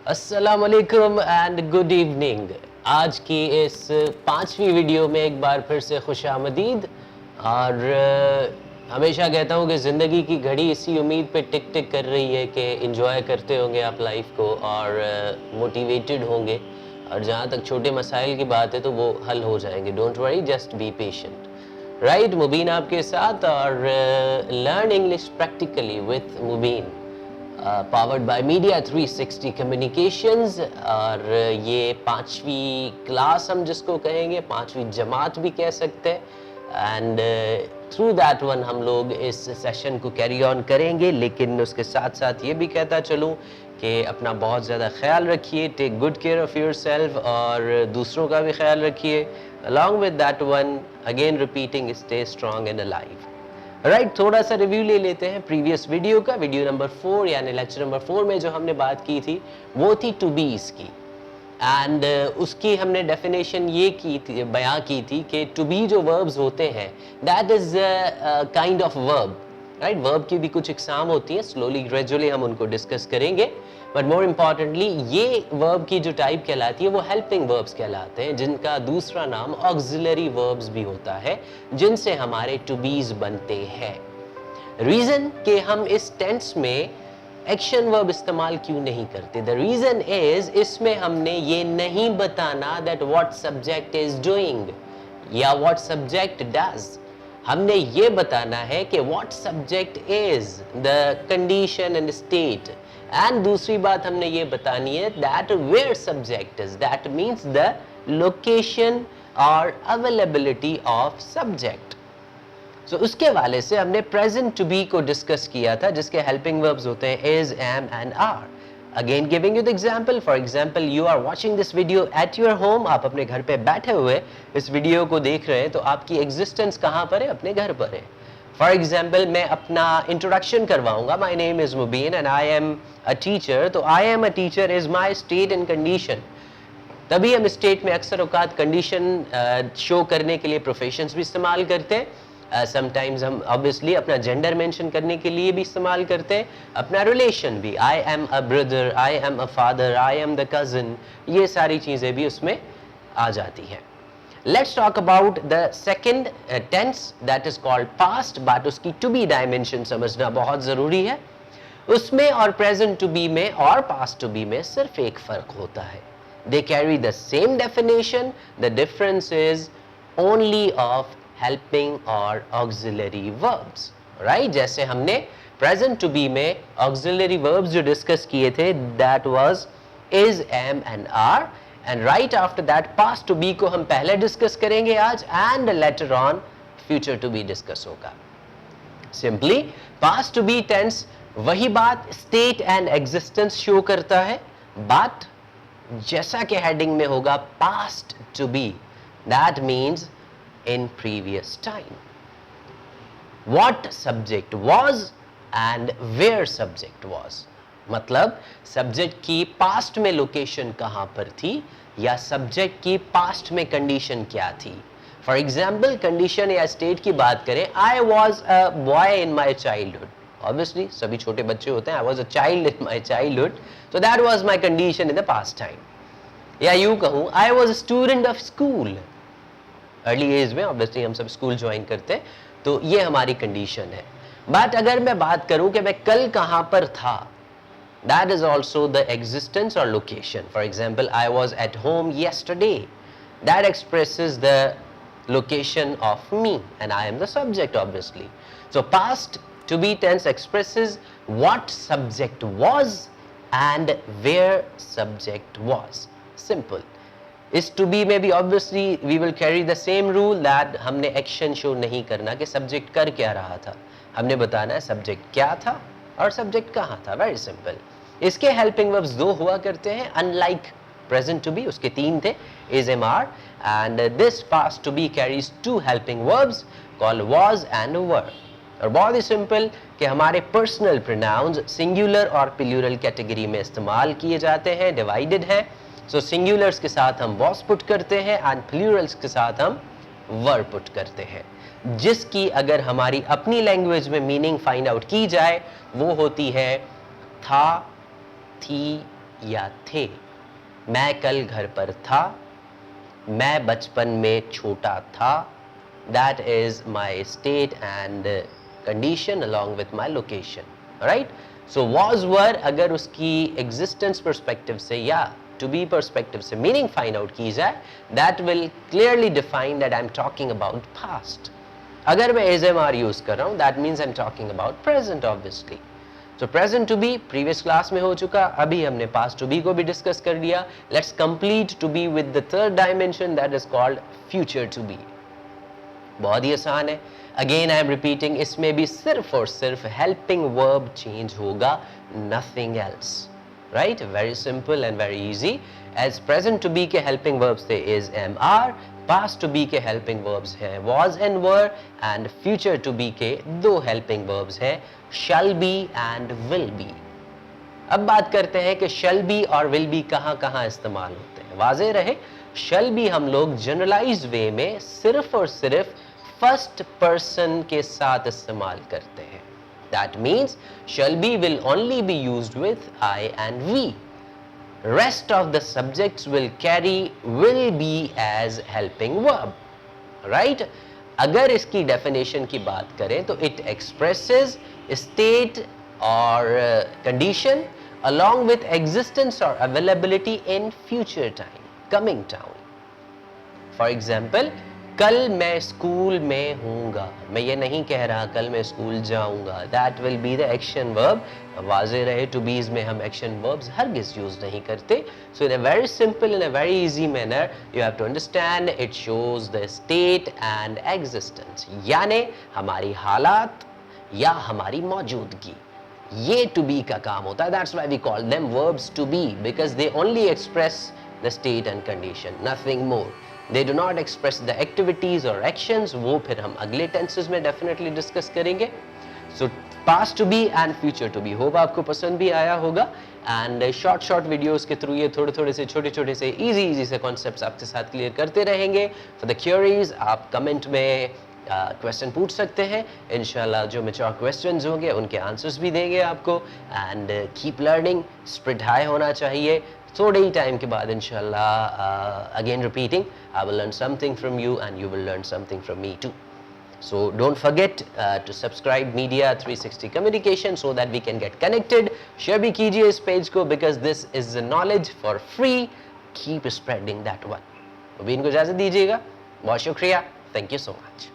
अस्सलामुअलैकुम and good evening. आज की इस पांचवी वीडियो में एक बार फिर से खुशामदीद। और हमेशा कहता हूँ कि ज़िंदगी की घड़ी इसी उम्मीद पे टिक टिक कर रही है कि एंजॉय करते होंगे आप लाइफ को और मोटिवेटेड होंगे। और जहाँ तक छोटे मसाइल की बात है तो वो हल हो जाएंगे। Don't worry, just be patient. Right, Mubeen आपके साथ और learn English practically with Mubeen, powered by media 360 communications. और ये पांचवी क्लास हम जिसको कहेंगे, पांचवी जमात भी कह सकते हैं। एंड थ्रू दैट वन हम लोग इस सेशन को कैरी ऑन करेंगे। लेकिन उसके साथ साथ ये भी कहता चलूँ कि अपना बहुत ज़्यादा ख्याल रखिए, take good care of yourself, और दूसरों का भी ख्याल रखिए। Along with that one, again repeating, stay strong and alive. Right, थोड़ा सा रिव्यू ले लेते हैं प्रीवियस वीडियो का। वीडियो नंबर 4 यानी लेक्चर नंबर 4 में जो हमने बात की थी वो थी टू बीज की। एंड उसकी हमने डेफिनेशन ये की थी, बयां की थी कि टू बी जो वर्ब्स होते हैं that is kind of verb. Right, verb की भी कुछ इकसाम होती हैं, स्लोली ग्रेजुअली हम उनको डिस्कस करेंगे। बट मोर इम्पॉर्टेंटली ये वर्ब की जो टाइप कहलाती है वो हेल्पिंग वर्ब्स कहलाते हैं, जिनका दूसरा नाम ऑक्सिलरी वर्ब्स भी होता है, जिनसे हमारे टू बीज बनते हैं। रीजन कि हम इस टेंस में एक्शन वर्ब इस्तेमाल क्यों नहीं करते, द रीजन इज इसमें हमने ये नहीं बताना that what subject is doing या व्हाट सब्जेक्ट डज। हमने ये बताना है कि what subject is the condition and state. And दूसरी बात हमने ये बतानी है that where subject is, that means the location और अवेलेबिलिटी ऑफ सब्जेक्ट। सो उसके वाले से हमने प्रेजेंट टू बी को डिस्कस किया था, जिसके हेल्पिंग वर्ब्स होते हैं is, am and are. Again giving you the example, for example you are watching this video at your home. आप अपने घर पे बैठे हुए इस वीडियो को देख रहे हैं, तो आपकी एग्जिस्टेंस कहाँ पर है? अपने घर पर है। फॉर एग्जाम्पल मैं अपना इंट्रोडक्शन करवाऊंगा, my name is Mubeen and I am a teacher. तो I am a teacher is my state and condition. तभी हम स्टेट में अक्सर औकात कंडीशन शो करने के लिए प्रोफेशंस भी इस्तेमाल करते हैं। समटाइम्स हम ऑब्वियसली अपना जेंडर मेंशन करने के लिए भी इस्तेमाल करते हैं, अपना रिलेशन भी, I am a brother, I am a father, I am the cousin, ये सारी चीज़ें भी उसमें आ जाती हैं। Let's talk about the second tense that is called past. But उसकी टू बी डायमेंशन समझना बहुत ज़रूरी है। उसमें और प्रेजेंट टू बी में और पास्ट टू बी में सिर्फ एक फ़र्क होता है, they carry the same definition, the difference is only of helping और ऑक्सिलरी वर्ब्स। राइट, जैसे हमने प्रेजेंट टू बी में ऑक्सिलरी वर्ब्स जो डिस्कस किए थे that was is, am and are. And right after that past to be को हम पहले डिस्कस करेंगे आज, and later on future to be discuss होगा। Simply past to be tense वही बात, स्टेट एंड एग्जिस्टेंस शो करता है, बट जैसा कि हेडिंग में होगा past to be, that means in previous time. What subject was and where subject was, मतलब सब्जेक्ट की पास्ट में लोकेशन कहां पर थी या सब्जेक्ट की पास्ट में कंडीशन क्या थी। फॉर एग्जाम्पल कंडीशन या स्टेट की बात करें, I was a boy in my childhood. Obviously सभी छोटे बच्चे होते हैं, I was a child in my childhood, so that was my condition in the past time. या यूं कहूं, I was a student of school. Early age में obviously हम सब स्कूल ज्वाइन करते हैं, तो ये हमारी कंडीशन है। बट अगर मैं बात करूं कि मैं कल कहां पर था, that is also the existence और location. For example I was at home yesterday, that expresses the location of me and I am the subject obviously. So past to be tense expresses what subject was and where subject was. Simple. इस to be में भी obviously we will carry the same rule that हमने action show नहीं करना कि subject कर क्या रहा था, हमने बताना है सब्जेक्ट क्या था और सब्जेक्ट कहाँ था। Very simple. इसके हेल्पिंग वर्ब्स दो हुआ करते हैं, अनलाइक प्रेजेंट टू बी उसके तीन थे, is, am, are. And this past to be carries two helping verbs called was and were. और बहुत ही सिंपल कि हमारे पर्सनल प्रोनाउंस सिंगुलर और प्लूरल कैटेगरी में इस्तेमाल किए जाते हैं, डिवाइडेड हैं। सो सिंगुलर्स के साथ हम वॉज पुट करते हैं एंड प्लूरल्स के साथ हम वर पुट करते हैं, जिसकी अगर हमारी अपनी लैंग्वेज में मीनिंग फाइंड आउट की जाए वो होती है था, थी या थे, मैं कल घर पर था, मैं बचपन में छोटा था, that is my state and condition along with my location, right? So was were अगर उसकी existence perspective से या to be perspective से meaning find out की जाए, that will clearly define that I'm talking about past. अगर मैं as am are use कर रहा हूँ, that means I'm talking about present obviously. So present to be previous class में हो चुका, अभी हमने past to be को भी discuss कर लिया. Let's complete to be with the third dimension that is called future to be. बहुत ही आसान है. अगेन आई एम रिपीटिंग, इसमें भी सिर्फ और सिर्फ हेल्पिंग वर्ब चेंज होगा, nothing else, right? Very simple and very easy. As present to be के हेल्पिंग वर्ब्स थे is am are, past to be के हेल्पिंग वर्ब्स हैं was and were, and future to be के दो helping verbs हैं shall be and will be. अब बात करते हैं कि शैल बी और विल बी कहाँ कहाँ इस्तेमाल होते हैं. वाज़ेह रहे, शैल बी हम लोग जनरलाइज वे में सिर्फ और सिर्फ फर्स्ट पर्सन के साथ इस्तेमाल करते हैं. That means shall be will only be used with I and we. Rest of the subjects will carry will be as helping verb, right? अगर इसकी डेफिनेशन की बात करें तो it expresses state or condition along with existence or availability in future time, coming time. For example, कल मैं school में हूँगा, मैं ये नहीं कह रहा कल मैं स्कूल जाऊँगा. That will be the action verb. वाज़ेह रहे to be's में हम action verbs हरगिज़ यूज़ नहीं करते. So in a very simple, in a very easy manner, you have to understand it shows the state and existence. यानी हमारी हालात या हमारी मौजूदगी, ये to be का काम होता है. That's why we call them verbs to be, because they only express the state and condition, nothing more. They do not express the activities or actions. वो फिर हम अगले tenses में definitely discuss करेंगे. So past to be and future to be. Hope आपको पसंद भी आया होगा. And short videos के through ये थोड़े से छोटे से easy से concepts आपके साथ clear करते रहेंगे. For the queries आप comment में क्वेश्चन पूछ सकते हैं. इंशाल्लाह जो मेच्योर क्वेश्चंस होंगे उनके आंसर्स भी देंगे आपको. And keep learning, spirit high होना चाहिए. थोड़े ही टाइम के बाद इंशाल्लाह again repeating, I will learn something from you and you will learn something from me too. So don't forget to subscribe Media 360 Communication so that we can get connected. Share भी कीजिए इस page को because this is the knowledge for free. Keep spreading that one. अभी इनको इजाज़त दीजिएगा. बहुत शुक्रिया. Thank you so much.